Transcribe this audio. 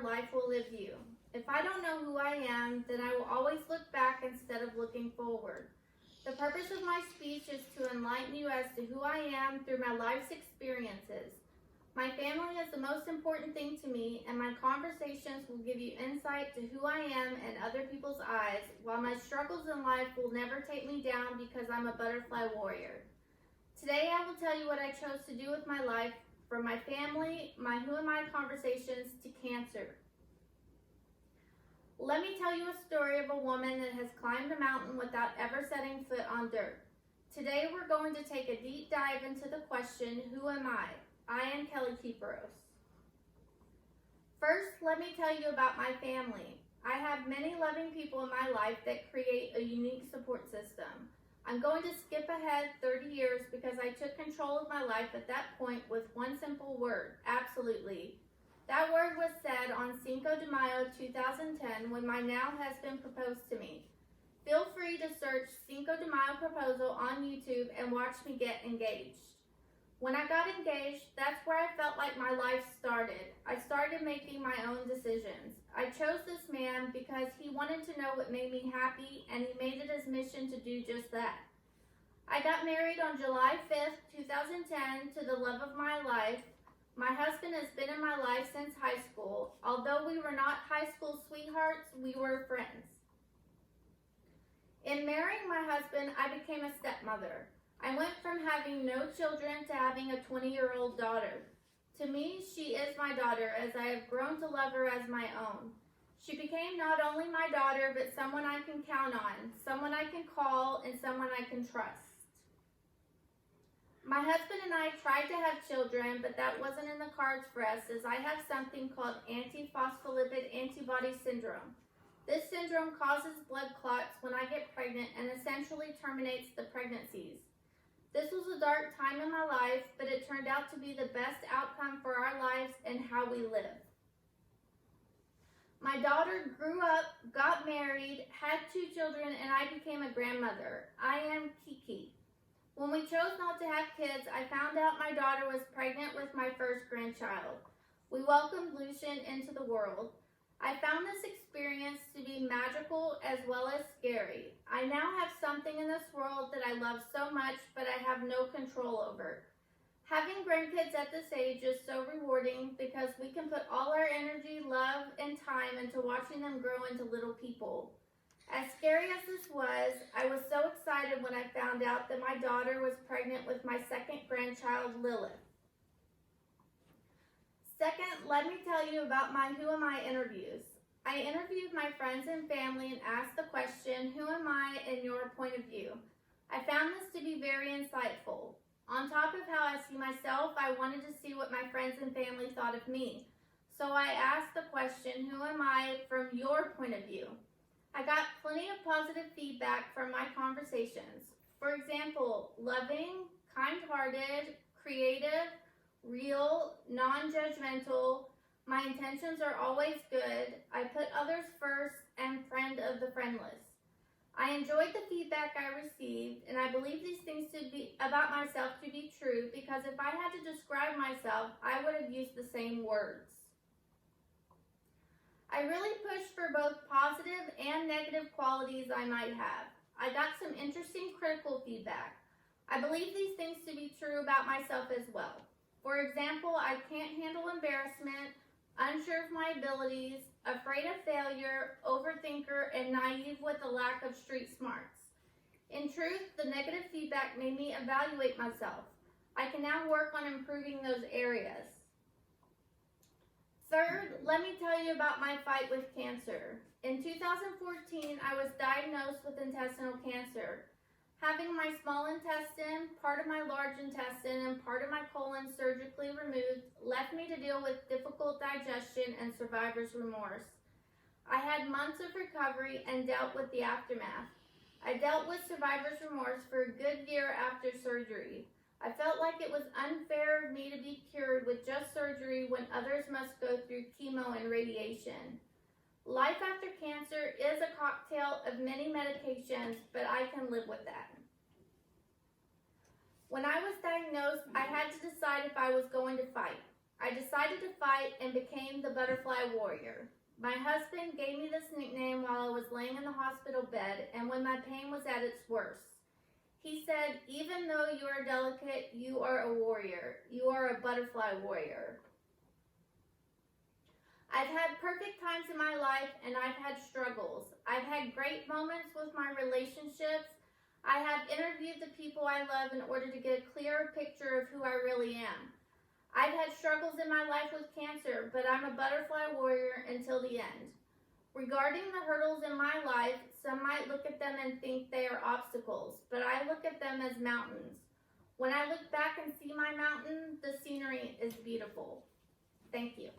are, life will live you. If I don't know who I am, then I will always look back instead of looking forward. The purpose of my speech is to enlighten you as to who I am through my life's experiences. My family is the most important thing to me, and my conversations will give you insight to who I am in other people's eyes, while my struggles in life will never take me down because I'm a butterfly warrior. Today I will tell you what I chose to do with my life, from my family, my who am I conversations, to cancer. Let me tell you a story of a woman that has climbed a mountain without ever setting foot on dirt. Today we're going to take a deep dive into the question, who am I? I am Kellye Kypuros. First, let me tell you about my family. I have many loving people in my life that create a unique support system. I'm going to skip ahead 30 years because I took control of my life at that point with one simple word, absolutely. That word was said on Cinco de Mayo 2010 when my now husband proposed to me. Feel free to search Cinco de Mayo proposal on YouTube and watch me get engaged. When I got engaged, that's where I felt like my life started. I started making my own decisions. I chose this man because he wanted to know what made me happy, and he made it his mission to do just that. I got married on July 5th, 2010 to the love of my life. My husband has been in my life since high school. Although we were not high school sweethearts, we were friends. In marrying my husband, I became a stepmother. I went from having no children to having a 20-year-old daughter. To me, she is my daughter, as I have grown to love her as my own. She became not only my daughter, but someone I can count on, someone I can call, and someone I can trust. My husband and I tried to have children, but that wasn't in the cards for us, as I have something called antiphospholipid antibody syndrome. This syndrome causes blood clots when I get pregnant and essentially terminates the pregnancies. This was a dark time in my life, but it turned out to be the best outcome for our lives and how we live. My daughter grew up, got married, had 2 children, and I became a grandmother. I am Kiki. When we chose not to have kids, I found out my daughter was pregnant with my first grandchild. We welcomed Lucian into the world. I found this experience to be magical as well as scary. I now have something in this world that I love so much, but I have no control over. Having grandkids at this age is so rewarding because we can put all our energy, love, and time into watching them grow into little people. As scary as this was, I was so excited when I found out that my daughter was pregnant with my second grandchild, Lilith. Second, let me tell you about my Who Am I interviews. I interviewed my friends and family and asked the question, who am I in your point of view? I found this to be very insightful. On top of how I see myself, I wanted to see what my friends and family thought of me. So I asked the question, who am I from your point of view? I got plenty of positive feedback from my conversations. For example, loving, kind-hearted, creative, real, non-judgmental, my intentions are always good, I put others first, and friend of the friendless. I enjoyed the feedback I received, and I believe these things to be about myself to be true because if I had to describe myself, I would have used the same words. I really pushed for both positive and negative qualities I might have. I got some interesting critical feedback. I believe these things to be true about myself as well. For example, I can't handle embarrassment, unsure of my abilities, afraid of failure, overthinker, and naive with a lack of street smarts. In truth, the negative feedback made me evaluate myself. I can now work on improving those areas. Third, let me tell you about my fight with cancer. In 2014, I was diagnosed with intestinal cancer. Having my small intestine, part of my large intestine, and part of my colon surgically removed left me to deal with difficult digestion and survivor's remorse. I had months of recovery and dealt with the aftermath. I dealt with survivor's remorse for a good year after surgery. I felt like it was unfair of me to be cured with just surgery when others must go through chemo and radiation. Life after cancer is a cocktail of many medications, but I can live with that. When I was diagnosed, I had to decide if I was going to fight. I I decided to fight and became the Butterfly Warrior. My husband gave me this nickname while I was laying in the hospital bed and when my pain was at its worst. He said, even though you are delicate, you are a warrior. You are a butterfly warrior. I've had perfect times in my life and I've had struggles. I've had great moments with my relationships. I have interviewed the people I love in order to get a clearer picture of who I really am. I've had struggles in my life with cancer, but I'm a butterfly warrior until the end. Regarding the hurdles in my life, some might look at them and think they are obstacles, but I look at them as mountains. When I look back and see my mountain, the scenery is beautiful. Thank you.